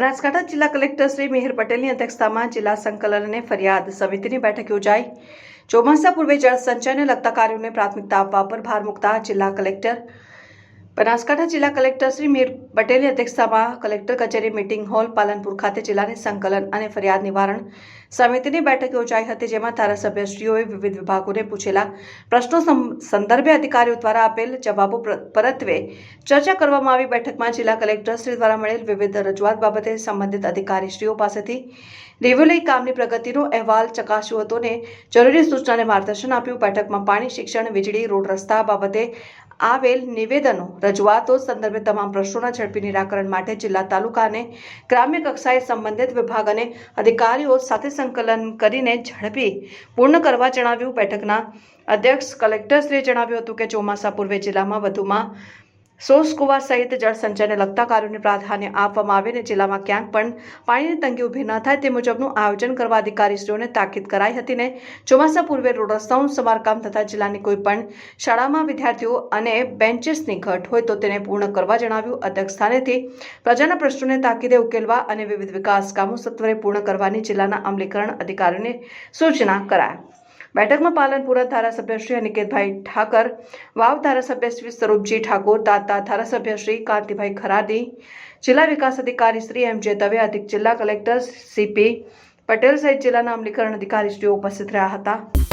બનાસકાંઠા જિલ્લા કલેક્ટર શ્રી મિહિર પટેલની અધ્યક્ષતામાં જિલ્લા સંકલન અને ફરિયાદ સમિતિની બેઠક યોજાઈ। ચોમાસા પૂર્વે જળ સંચયને લગતા કાર્યોને પ્રાથમિકતા આપવા પર ભાર મૂકતા જિલ્લા કલેક્ટર બનાસકાંઠા જિલ્લા કલેક્ટર શ્રી મિહિર પટેલની અધ્યક્ષતામાં કલેક્ટર કચેરી મીટિંગ હોલ પાલનપુર ખાતે જિલ્લાની સંકલન અને ફરિયાદ નિવારણ સમિતિની બેઠક યોજાઈ હતી, જેમાં ધારાસભ્યશ્રીઓએ વિવિધ વિભાગોને પૂછેલા પ્રશ્નો સંદર્ભે અધિકારીઓ દ્વારા આપેલ જવાબો પરત્વે ચર્ચા કરવામાં આવી। બેઠકમાં જિલ્લા કલેક્ટર શ્રી દ્વારા મળેલ વિવિધ રજૂઆત બાબતે સંબંધિત અધિકારીશ્રીઓ પાસેથી રિવ્યુ લઈ કામની પ્રગતિનો અહેવાલ ચકાસ્યો હતો અને જરૂરી સૂચના અને માર્ગદર્શન આપ્યું। બેઠકમાં પાણી, શિક્ષણ, વીજળી, રોડ રસ્તા બાબતે આવેલ નિવેદનો, રજૂઆતો સંદર્ભે તમામ પ્રશ્નોના ઝડપી નિરાકરણ માટે જિલ્લા, તાલુકા અને ગ્રામ્ય કક્ષાએ સંબંધિત વિભાગ અને અધિકારીઓ સાથે સંકલન કરીને ઝડપી પૂર્ણ કરવા જણાવ્યું। બેઠકના અધ્યક્ષ કલેક્ટરશ્રીએ જણાવ્યું હતું કે ચોમાસા પૂર્વે જિલ્લામાં વધુમાં સોસ કુવા સહિત જળ સંચયને લગતા કાર્યોને પ્રાધાન્ય આપવામાં આવે અને જિલ્લામાં ક્યાંક પણ પાણીની તંગી ઊભી ન થાય તે મુજબનું આયોજન કરવા અધિકારીશ્રીઓને તાકીદ કરાઈ હતી ને ચોમાસા પૂર્વે રોડ રસ્તાઓનું સમારકામ તથા જિલ્લાની કોઈ પણ શાળામાં વિદ્યાર્થીઓ અને બેન્ચીસની ઘટ હોય તો તેને પૂર્ણ કરવા જણાવ્યું। અધ્યક્ષ સ્થાનેથી પ્રજાના પ્રશ્નોને તાકીદે ઉકેલવા અને વિવિધ વિકાસ કામો સત્વરે પૂર્ણ કરવાની જિલ્લાના અમલીકરણ અધિકારીઓને સૂચના કરાઈ। બેઠકમાં પાલનપુર ધારાસભ્ય શ્રી અનિકેતભાઈ ઠાકર, વાવ ધારાસભ્ય શ્રી સ્વરૂપજી ઠાકોર, દાતા ધારાસભ્ય શ્રી કાંતિભાઈ ખરાદી, જિલ્લા વિકાસ અધિકારી શ્રી એમ જે દવે, અધિક જિલ્લા કલેક્ટર સીપી પટેલ સહિત જિલ્લાના અમલીકરણ અધિકારીશ્રીઓ ઉપસ્થિત રહ્યા હતા।